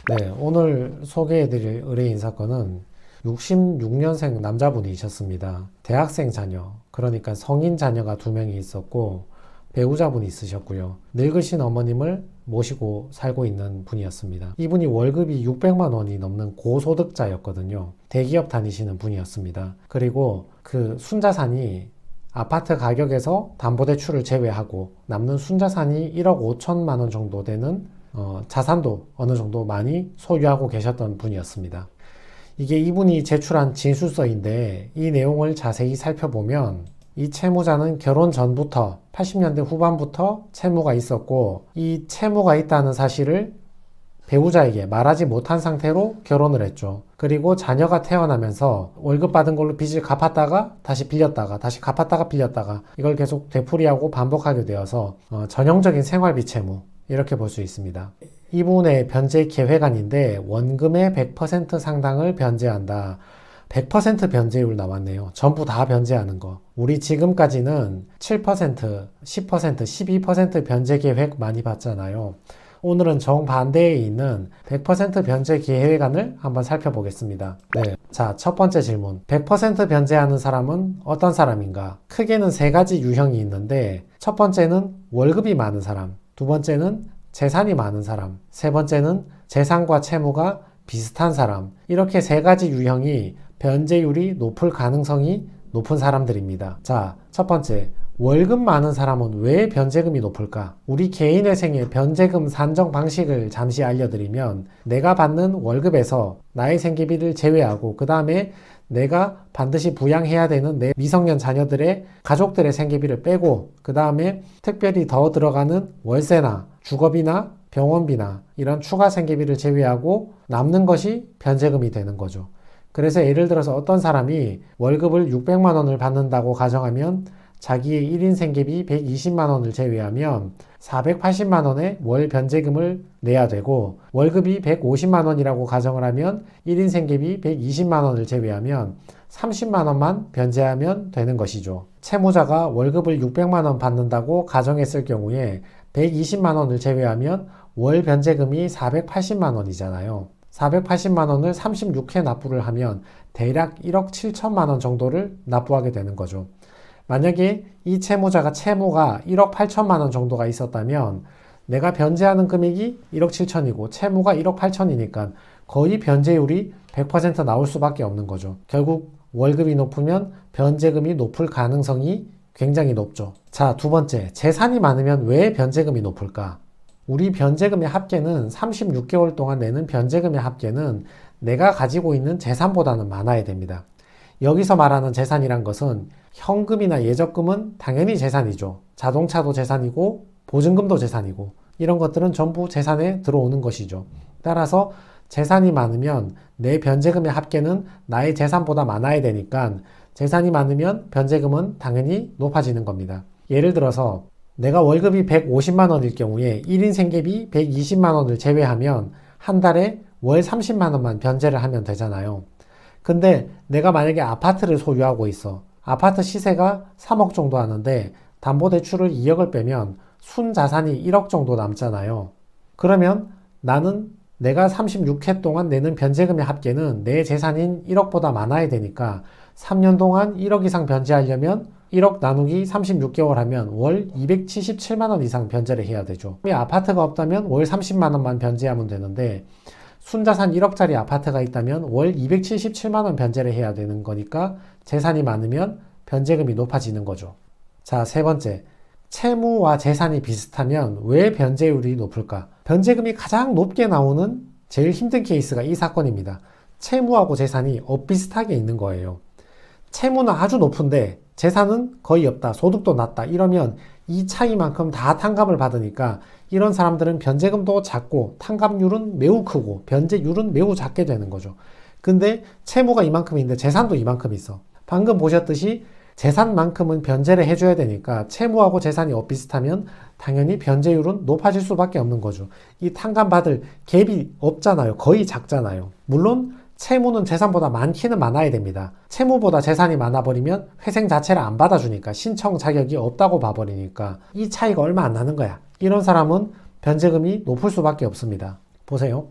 네, 오늘 소개해드릴 의뢰인 사건은 66년생 남자분이셨습니다. 대학생 자녀, 그러니까 성인 자녀가 2명이 있었고 배우자분이 있으셨고요. 늙으신 어머님을 모시고 살고 있는 분이었습니다. 이분이 월급이 600만 원이 넘는 고소득자였거든요. 대기업 다니시는 분이었습니다. 그리고 그 순자산이 아파트 가격에서 담보대출을 제외하고 남는 순자산이 1억 5천만 원 정도 되는 자산도 어느 정도 많이 소유하고 계셨던 분이었습니다. 이게 이분이 제출한 진술서인데 이 내용을 자세히 살펴보면 이 채무자는 결혼 전부터 80년대 후반부터 채무가 있었고 이 채무가 있다는 사실을 배우자에게 말하지 못한 상태로 결혼을 했죠. 그리고 자녀가 태어나면서 월급 받은 걸로 빚을 갚았다가 다시 빌렸다가 다시 갚았다가 빌렸다가 이걸 계속 되풀이하고 반복하게 되어서 전형적인 생활비 채무 이렇게 볼 수 있습니다. 이분의 변제 계획안인데 원금의 100% 상당을 변제한다. 100% 변제율 나왔네요. 전부 다 변제하는 거. 우리 지금까지는 7%, 10%, 12% 변제 계획 많이 봤잖아요. 오늘은 정반대에 있는 100% 변제 계획안을 한번 살펴보겠습니다. 네. 자, 첫 번째 질문. 100% 변제하는 사람은 어떤 사람인가? 크게는 3가지 유형이 있는데 첫 번째는 월급이 많은 사람, 두 번째는 재산이 많은 사람, 세 번째는 재산과 채무가 비슷한 사람. 이렇게 3가지 유형이 변제율이 높을 가능성이 높은 사람들입니다. 자, 첫 번째. 월급 많은 사람은 왜 변제금이 높을까? 우리 개인의 생애 변제금 산정 방식을 잠시 알려드리면 내가 받는 월급에서 나의 생계비를 제외하고 그 다음에 내가 반드시 부양해야 되는 내 미성년 자녀들의 가족들의 생계비를 빼고 그 다음에 특별히 더 들어가는 월세나 주거비나 병원비나 이런 추가 생계비를 제외하고 남는 것이 변제금이 되는 거죠. 그래서 예를 들어서 어떤 사람이 월급을 600만 원을 받는다고 가정하면 자기의 1인 생계비 120만 원을 제외하면 480만 원의 월 변제금을 내야 되고 월급이 150만 원이라고 가정을 하면 1인 생계비 120만 원을 제외하면 30만 원만 변제하면 되는 것이죠. 채무자가 월급을 600만 원 받는다고 가정했을 경우에 120만 원을 제외하면 월 변제금이 480만 원이잖아요. 480만 원을 36회 납부를 하면 대략 1억 7천만 원 정도를 납부하게 되는 거죠. 만약에 이 채무자가 채무가 1억 8천만 원 정도가 있었다면 내가 변제하는 금액이 1억 7천이고 채무가 1억 8천이니까 거의 변제율이 100% 나올 수밖에 없는 거죠. 결국 월급이 높으면 변제금이 높을 가능성이 굉장히 높죠. 자, 두 번째, 재산이 많으면 왜 변제금이 높을까? 우리 변제금의 합계는 36개월 동안 내는 변제금의 합계는 내가 가지고 있는 재산보다는 많아야 됩니다. 여기서 말하는 재산이란 것은 현금이나 예적금은 당연히 재산이죠. 자동차도 재산이고 보증금도 재산이고 이런 것들은 전부 재산에 들어오는 것이죠. 따라서 재산이 많으면 내 변제금의 합계는 나의 재산보다 많아야 되니까 재산이 많으면 변제금은 당연히 높아지는 겁니다. 예를 들어서 내가 월급이 150만 원일 경우에 1인 생계비 120만 원을 제외하면 한 달에 월 30만 원만 변제를 하면 되잖아요. 근데 내가 만약에 아파트를 소유하고 있어. 아파트 시세가 3억 정도 하는데 담보대출을 2억을 빼면 순자산이 1억 정도 남잖아요. 그러면 나는 내가 36회 동안 내는 변제금의 합계는 내 재산인 1억보다 많아야 되니까 3년 동안 1억 이상 변제하려면 1억 나누기 36개월 하면 월 277만 원 이상 변제를 해야 되죠. 아파트가 없다면 월 30만 원만 변제하면 되는데 순자산 1억짜리 아파트가 있다면 월 277만 원 변제를 해야 되는 거니까 재산이 많으면 변제금이 높아지는 거죠. 자, 세 번째. 채무와 재산이 비슷하면 왜 변제율이 높을까? 변제금이 가장 높게 나오는 제일 힘든 케이스가 이 사건입니다. 채무하고 재산이 엇비슷하게 있는 거예요. 채무는 아주 높은데 재산은 거의 없다, 소득도 낮다 이러면 이 차이만큼 다 탕감을 받으니까 이런 사람들은 변제금도 작고 탕감률은 매우 크고 변제율은 매우 작게 되는 거죠. 근데 채무가 이만큼인데 재산도 이만큼 있어. 방금 보셨듯이 재산만큼은 변제를 해줘야 되니까 채무하고 재산이 엇비슷하면 당연히 변제율은 높아질 수밖에 없는 거죠. 이 탕감받을 갭이 없잖아요. 거의 작잖아요. 물론 채무는 재산보다 많기는 많아야 됩니다. 채무보다 재산이 많아버리면 회생 자체를 안 받아주니까 신청 자격이 없다고 봐버리니까 이 차이가 얼마 안 나는 거야. 이런 사람은 변제금이 높을 수밖에 없습니다. 보세요.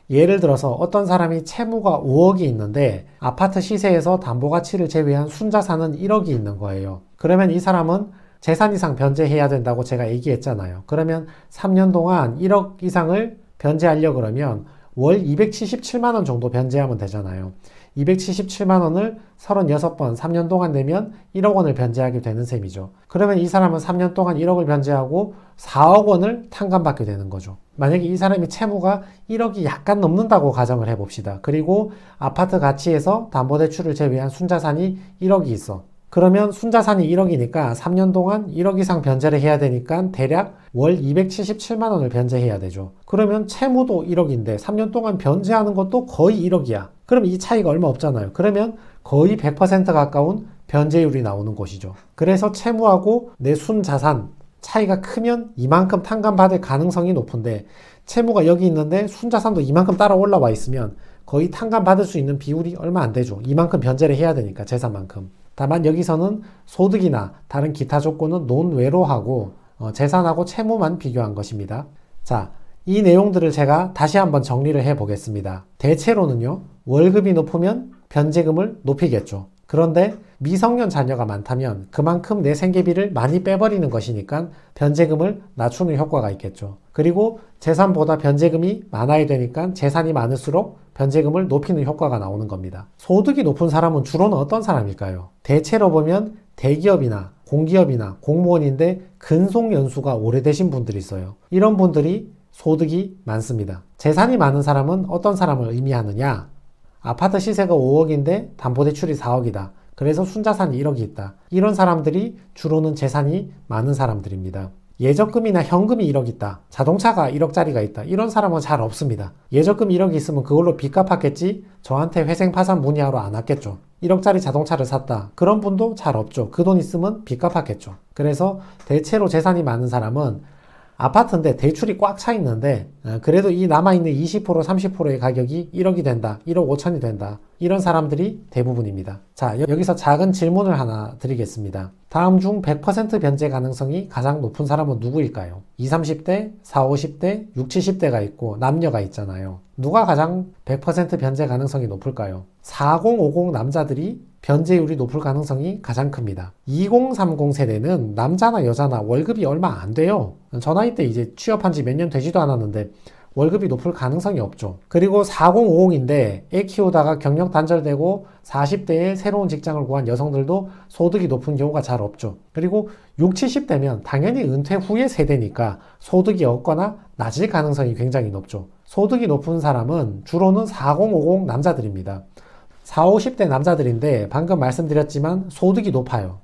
예를 들어서 어떤 사람이 채무가 5억이 있는데 아파트 시세에서 담보가치를 제외한 순자산은 1억이 있는 거예요. 그러면 이 사람은 재산 이상 변제해야 된다고 제가 얘기했잖아요. 그러면 3년 동안 1억 이상을 변제하려 그러면 월 277만 원 정도 변제하면 되잖아요. 277만 원을 36번 3년 동안 내면 1억 원을 변제하게 되는 셈이죠. 그러면 이 사람은 3년 동안 1억을 변제하고 4억 원을 탕감받게 되는 거죠. 만약에 이 사람이 채무가 1억이 약간 넘는다고 가정을 해봅시다. 그리고 아파트 가치에서 담보대출을 제외한 순자산이 1억이 있어. 그러면 순자산이 1억이니까 3년 동안 1억 이상 변제를 해야 되니까 대략 월 277만 원을 변제해야 되죠. 그러면 채무도 1억인데 3년 동안 변제하는 것도 거의 1억이야. 그럼 이 차이가 얼마 없잖아요. 그러면 거의 100% 가까운 변제율이 나오는 것이죠. 그래서 채무하고 내 순자산 차이가 크면 이만큼 탕감받을 가능성이 높은데 채무가 여기 있는데 순자산도 이만큼 따라 올라와 있으면 거의 탕감받을 수 있는 비율이 얼마 안 되죠. 이만큼 변제를 해야 되니까 재산만큼. 다만 여기서는 소득이나 다른 기타 조건은 논외로 하고 재산하고 채무만 비교한 것입니다. 자, 이 내용들을 제가 다시 한번 정리를 해 보겠습니다. 대체로는요, 월급이 높으면 변제금을 높이겠죠. 그런데 미성년 자녀가 많다면 그만큼 내 생계비를 많이 빼버리는 것이니까 변제금을 낮추는 효과가 있겠죠. 그리고 재산보다 변제금이 많아야 되니까 재산이 많을수록 변제금을 높이는 효과가 나오는 겁니다. 소득이 높은 사람은 주로는 어떤 사람일까요? 대체로 보면 대기업이나 공기업이나 공무원인데 근속 연수가 오래되신 분들이 있어요. 이런 분들이 소득이 많습니다. 재산이 많은 사람은 어떤 사람을 의미하느냐? 아파트 시세가 5억인데 담보대출이 4억이다. 그래서 순자산이 1억이 있다. 이런 사람들이 주로는 재산이 많은 사람들입니다. 예적금이나 현금이 1억 있다. 자동차가 1억짜리가 있다. 이런 사람은 잘 없습니다. 예적금 1억이 있으면 그걸로 빚 갚았겠지 저한테 회생파산 문의하러 안 왔겠죠. 1억짜리 자동차를 샀다. 그런 분도 잘 없죠. 그 돈 있으면 빚 갚았겠죠. 그래서 대체로 재산이 많은 사람은 아파트인데 대출이 꽉 차 있는데 그래도 이 남아있는 20% 30%의 가격이 1억이 된다. 1억 5천이 된다. 이런 사람들이 대부분입니다. 자, 여기서 작은 질문을 하나 드리겠습니다. 다음 중 100% 변제 가능성이 가장 높은 사람은 누구일까요? 20, 30대, 40, 50대, 60, 70대가 있고 남녀가 있잖아요. 누가 가장 100% 변제 가능성이 높을까요? 40, 50 남자들이 변제율이 높을 가능성이 가장 큽니다. 20, 30 세대는 남자나 여자나 월급이 얼마 안 돼요. 저 나이 때 이제 취업한 지 몇 년 되지도 않았는데 월급이 높을 가능성이 없죠. 그리고 40, 50인데 애 키우다가 경력 단절되고 40대에 새로운 직장을 구한 여성들도 소득이 높은 경우가 잘 없죠. 그리고 60, 70대면 당연히 은퇴 후의 세대니까 소득이 없거나 낮을 가능성이 굉장히 높죠. 소득이 높은 사람은 주로는 40, 50 남자들입니다. 40, 50대 남자들인데 방금 말씀드렸지만 소득이 높아요.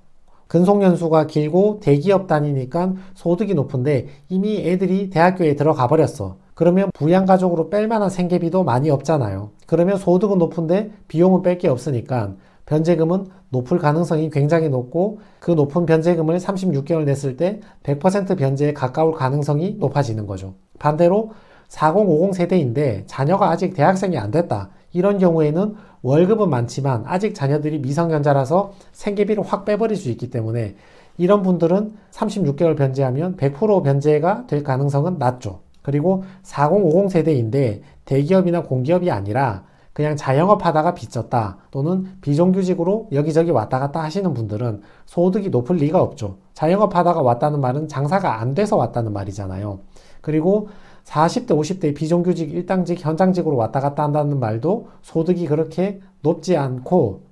근속연수가 길고 대기업 다니니까 소득이 높은데 이미 애들이 대학교에 들어가 버렸어. 그러면 부양가족으로 뺄 만한 생계비도 많이 없잖아요. 그러면 소득은 높은데 비용은 뺄 게 없으니까 변제금은 높을 가능성이 굉장히 높고 그 높은 변제금을 36개월 냈을 때 100% 변제에 가까울 가능성이 높아지는 거죠. 반대로 40, 50 세대인데 자녀가 아직 대학생이 안 됐다. 이런 경우에는 월급은 많지만 아직 자녀들이 미성년자라서 생계비를 확 빼버릴 수 있기 때문에 이런 분들은 36개월 변제하면 100% 변제가 될 가능성은 낮죠. 그리고 40, 50 세대인데 대기업이나 공기업이 아니라 그냥 자영업 하다가 빚졌다 또는 비정규직으로 여기저기 왔다 갔다 하시는 분들은 소득이 높을 리가 없죠. 자영업 하다가 왔다는 말은 장사가 안 돼서 왔다는 말이잖아요. 그리고 40대, 50대 비정규직, 일당직, 현장직으로 왔다 갔다 한다는 말도 소득이 그렇게 높지 않고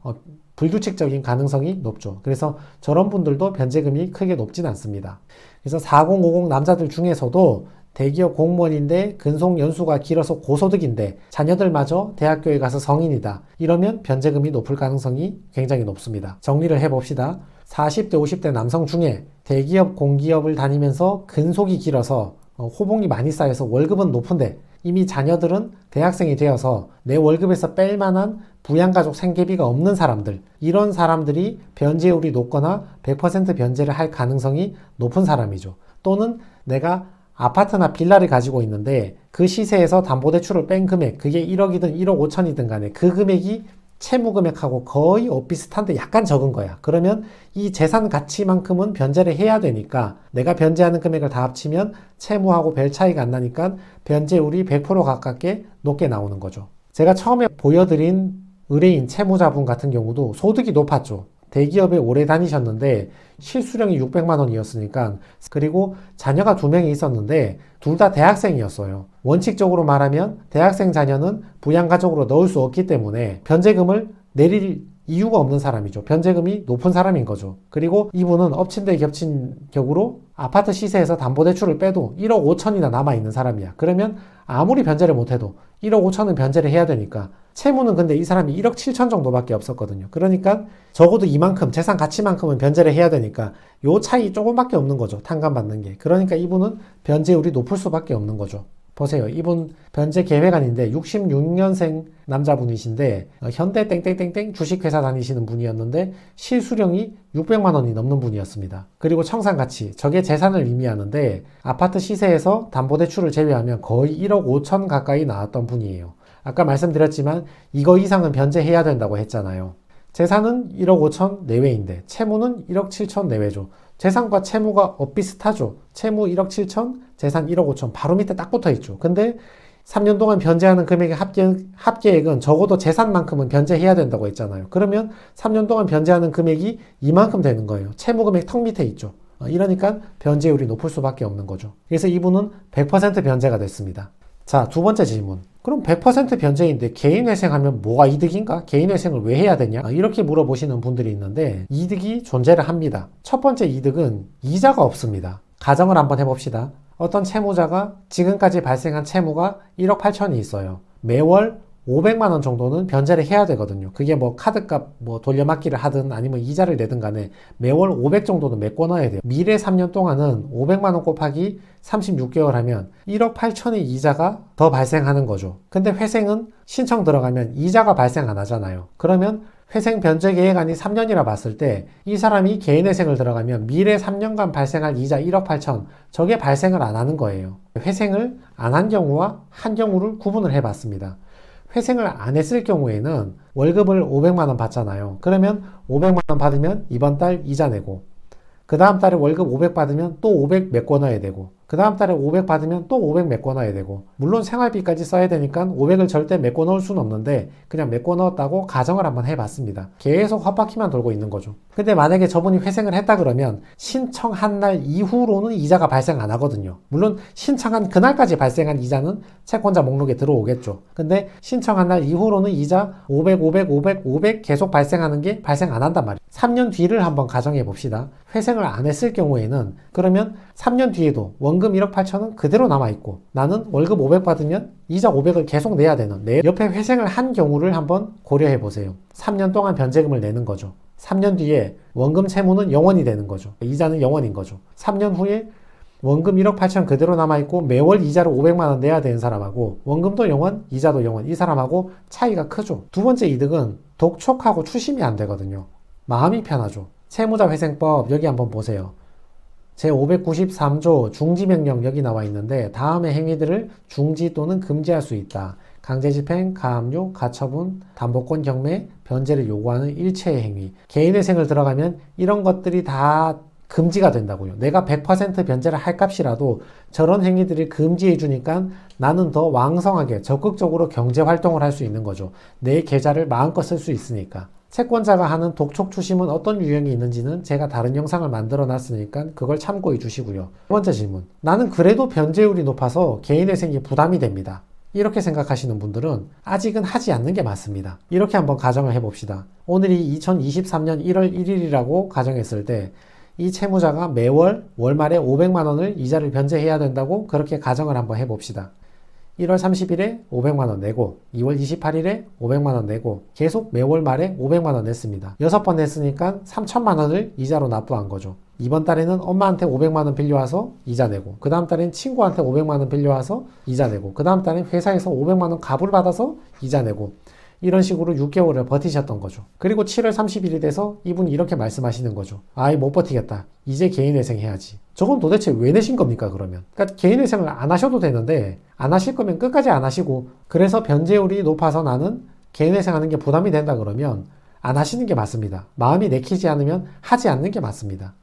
불규칙적인 가능성이 높죠. 그래서 저런 분들도 변제금이 크게 높진 않습니다. 그래서 40, 50 남자들 중에서도 대기업 공무원인데 근속 연수가 길어서 고소득인데 자녀들마저 대학교에 가서 성인이다. 이러면 변제금이 높을 가능성이 굉장히 높습니다. 정리를 해봅시다. 40대, 50대 남성 중에 대기업, 공기업을 다니면서 근속이 길어서 호봉이 많이 쌓여서 월급은 높은데 이미 자녀들은 대학생이 되어서 내 월급에서 뺄 만한 부양가족 생계비가 없는 사람들, 이런 사람들이 변제율이 높거나 100% 변제를 할 가능성이 높은 사람이죠. 또는 내가 아파트나 빌라를 가지고 있는데 그 시세에서 담보대출을 뺀 금액, 그게 1억이든 1억 5천이든 간에 그 금액이 채무 금액하고 거의 엇비슷한데 약간 적은 거야. 그러면 이 재산 가치만큼은 변제를 해야 되니까 내가 변제하는 금액을 다 합치면 채무하고 별 차이가 안 나니까 변제율이 100% 가깝게 높게 나오는 거죠. 제가 처음에 보여드린 의뢰인 채무자분 같은 경우도 소득이 높았죠. 대기업에 오래 다니셨는데 실수령이 600만 원이었으니까, 그리고 자녀가 2명이 있었는데 둘 다 대학생이었어요. 원칙적으로 말하면 대학생 자녀는 부양가족으로 넣을 수 없기 때문에 변제금을 내릴 이유가 없는 사람이죠. 변제금이 높은 사람인 거죠. 그리고 이분은 엎친 데 겹친 격으로 아파트 시세에서 담보대출을 빼도 1억 5천이나 남아있는 사람이야. 그러면 아무리 변제를 못해도 1억 5천은 변제를 해야 되니까, 채무는 근데 이 사람이 1억 7천 정도밖에 없었거든요. 그러니까 적어도 이만큼 재산 가치만큼은 변제를 해야 되니까 요 차이 조금밖에 없는 거죠. 탕감받는 게. 그러니까 이분은 변제율이 높을 수밖에 없는 거죠. 보세요. 이분 변제 계획안인데 66년생 남자분이신데 현대 땡땡땡땡 주식회사 다니시는 분이었는데 실수령이 600만 원이 넘는 분이었습니다. 그리고 청산가치, 저게 재산을 의미하는데 아파트 시세에서 담보대출을 제외하면 거의 1억 5천 가까이 나왔던 분이에요. 아까 말씀드렸지만 이거 이상은 변제해야 된다고 했잖아요. 재산은 1억 5천 내외인데 채무는 1억 7천 내외죠. 재산과 채무가 엇비슷하죠. 채무 1억 7천, 재산 1억 5천 바로 밑에 딱 붙어 있죠. 근데 3년 동안 변제하는 금액의 합계액은 적어도 재산만큼은 변제해야 된다고 했잖아요. 그러면 3년 동안 변제하는 금액이 이만큼 되는 거예요. 채무 금액 턱 밑에 있죠. 이러니까 변제율이 높을 수밖에 없는 거죠. 그래서 이분은 100% 변제가 됐습니다. 자, 두 번째 질문. 그럼 100% 변제인데 개인회생하면 뭐가 이득인가? 개인회생을 왜 해야 되냐? 이렇게 물어보시는 분들이 있는데 이득이 존재를 합니다. 첫 번째 이득은 이자가 없습니다. 가정을 한번 해봅시다. 어떤 채무자가 지금까지 발생한 채무가 1억 8천이 있어요. 매월 500만 원 정도는 변제를 해야 되거든요. 그게 뭐 카드값 뭐 돌려막기를 하든 아니면 이자를 내든 간에 매월 500 정도는 메꿔 넣어야 돼요. 미래 3년 동안은 500만 원 곱하기 36개월 하면 1억 8천의 이자가 더 발생하는 거죠. 근데 회생은 신청 들어가면 이자가 발생 안 하잖아요. 그러면 회생 변제 계획안이 3년이라 봤을 때 이 사람이 개인회생을 들어가면 미래 3년간 발생할 이자 1억 8천, 저게 발생을 안 하는 거예요. 회생을 안 한 경우와 한 경우를 구분을 해봤습니다. 회생을 안 했을 경우에는 월급을 500만 원 받잖아요. 그러면 500만 원 받으면 이번 달 이자 내고, 그 다음 달에 월급 500 받으면 또 500 메꿔 넣어야 되고, 그 다음 달에 500 받으면 또 500 메꿔 넣어야 되고, 물론 생활비까지 써야 되니까 500을 절대 메꿔 넣을 수는 없는데 그냥 메꿔 넣었다고 가정을 한번 해봤습니다. 계속 헛바퀴만 돌고 있는 거죠. 근데 만약에 저분이 회생을 했다 그러면 신청한 날 이후로는 이자가 발생 안 하거든요. 물론 신청한 그날까지 발생한 이자는 채권자 목록에 들어오겠죠. 근데 신청한 날 이후로는 이자 500, 500, 500, 500 계속 발생하는 게 발생 안 한단 말이에요. 3년 뒤를 한번 가정해 봅시다. 회생을 안 했을 경우에는 그러면 3년 뒤에도 원금 1억 8천은 그대로 남아있고 나는 월급 500 받으면 이자 500을 계속 내야 되는, 내 옆에 회생을 한 경우를 한번 고려해 보세요. 3년 동안 변제금을 내는 거죠. 3년 뒤에 원금 채무는 영원이 되는 거죠. 이자는 영원인 거죠. 3년 후에 원금 1억 8천 그대로 남아있고 매월 이자를 500만 원 내야 되는 사람하고 원금도 영원, 이자도 영원, 이 사람하고 차이가 크죠. 두 번째 이득은 독촉하고 추심이 안 되거든요. 마음이 편하죠. 채무자회생법 여기 한번 보세요. 제593조 중지명령 여기 나와 있는데 다음의 행위들을 중지 또는 금지할 수 있다. 강제집행, 가압류, 가처분, 담보권 경매, 변제를 요구하는 일체의 행위. 개인회생을 들어가면 이런 것들이 다 금지가 된다고요. 내가 100% 변제를 할 값이라도 저런 행위들을 금지해 주니까 나는 더 왕성하게 적극적으로 경제활동을 할 수 있는 거죠. 내 계좌를 마음껏 쓸 수 있으니까. 채권자가 하는 독촉 추심은 어떤 유형이 있는지는 제가 다른 영상을 만들어 놨으니까 그걸 참고해 주시고요. 두 번째 질문. 나는 그래도 변제율이 높아서 개인회생이 부담이 됩니다. 이렇게 생각하시는 분들은 아직은 하지 않는 게 맞습니다. 이렇게 한번 가정을 해봅시다. 오늘이 2023년 1월 1일이라고 가정했을 때 이 채무자가 매월 월말에 500만 원을 이자를 변제해야 된다고 그렇게 가정을 한번 해봅시다. 1월 30일에 500만 원 내고 2월 28일에 500만 원 내고 계속 매월 말에 500만 원 냈습니다. 6번 냈으니까 3천만 원을 이자로 납부한 거죠. 이번 달에는 엄마한테 500만 원 빌려와서 이자 내고, 그 다음 달엔 친구한테 500만 원 빌려와서 이자 내고, 그 다음 달엔 회사에서 500만 원 갑을 받아서 이자 내고, 이런 식으로 6개월을 버티셨던 거죠. 그리고 7월 30일이 돼서 이분이 이렇게 말씀하시는 거죠. 아이 못 버티겠다. 이제 개인회생 해야지. 저건 도대체 왜 내신 겁니까 그러면? 그러니까 개인회생을 안 하셔도 되는데 안 하실 거면 끝까지 안 하시고, 그래서 변제율이 높아서 나는 개인회생 하는 게 부담이 된다 그러면 안 하시는 게 맞습니다. 마음이 내키지 않으면 하지 않는 게 맞습니다.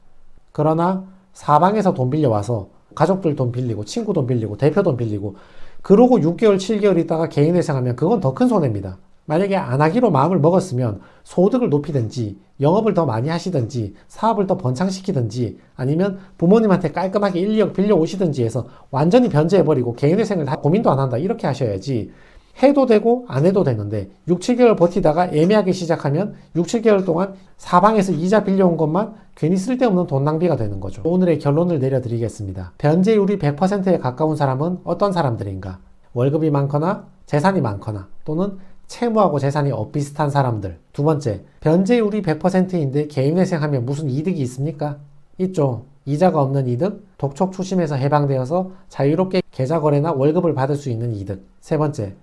그러나 사방에서 돈 빌려와서 가족들 돈 빌리고 친구 돈 빌리고 대표 돈 빌리고 그러고 6개월 7개월 있다가 개인회생하면 그건 더 큰 손해입니다. 만약에 안 하기로 마음을 먹었으면 소득을 높이든지 영업을 더 많이 하시든지 사업을 더 번창시키든지 아니면 부모님한테 깔끔하게 1, 2억 빌려오시든지 해서 완전히 변제해버리고 개인회생을 다 고민도 안 한다 이렇게 하셔야지. 해도 되고 안 해도 되는데 6, 7개월 버티다가 애매하게 시작하면 6, 7개월 동안 사방에서 이자 빌려온 것만 괜히 쓸데없는 돈 낭비가 되는 거죠. 오늘의 결론을 내려드리겠습니다. 변제율이 100%에 가까운 사람은 어떤 사람들인가? 월급이 많거나 재산이 많거나 또는 채무하고 재산이 엇비슷한 사람들. 두 번째, 변제율이 100%인데 개인회생하면 무슨 이득이 있습니까? 있죠. 이자가 없는 이득, 독촉 추심에서 해방되어서 자유롭게 계좌 거래나 월급을 받을 수 있는 이득. 세 번째,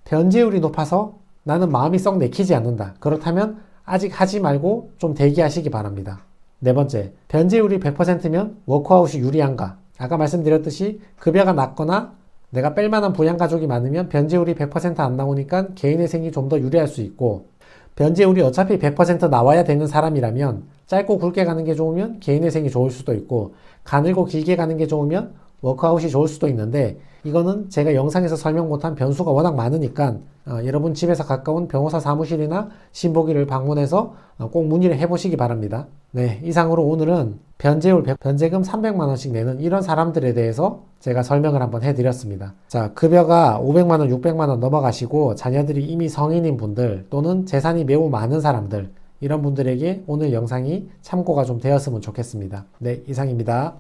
변제율이 높아서 나는 마음이 썩 내키지 않는다. 그렇다면 아직 하지 말고 좀 대기하시기 바랍니다. 네 번째, 변제율이 100%면 워크아웃이 유리한가? 아까 말씀드렸듯이 급여가 낮거나 내가 뺄만한 부양가족이 많으면 변제율이 100%안 나오니까 개인회생이 좀 더 유리할 수 있고 변제율이 어차피 100% 나와야 되는 사람이라면 짧고 굵게 가는 게 좋으면 개인회생이 좋을 수도 있고 가늘고 길게 가는 게 좋으면 워크아웃이 좋을 수도 있는데 이거는 제가 영상에서 설명 못한 변수가 워낙 많으니까 여러분 집에서 가까운 변호사 사무실이나 신보기를 방문해서 꼭 문의를 해보시기 바랍니다. 네, 이상으로 오늘은 변제율, 변제금 300만원씩 내는 이런 사람들에 대해서 제가 설명을 한번 해드렸습니다. 자, 급여가 500만원, 600만원 넘어가시고 자녀들이 이미 성인인 분들 또는 재산이 매우 많은 사람들 이런 분들에게 오늘 영상이 참고가 좀 되었으면 좋겠습니다. 네, 이상입니다.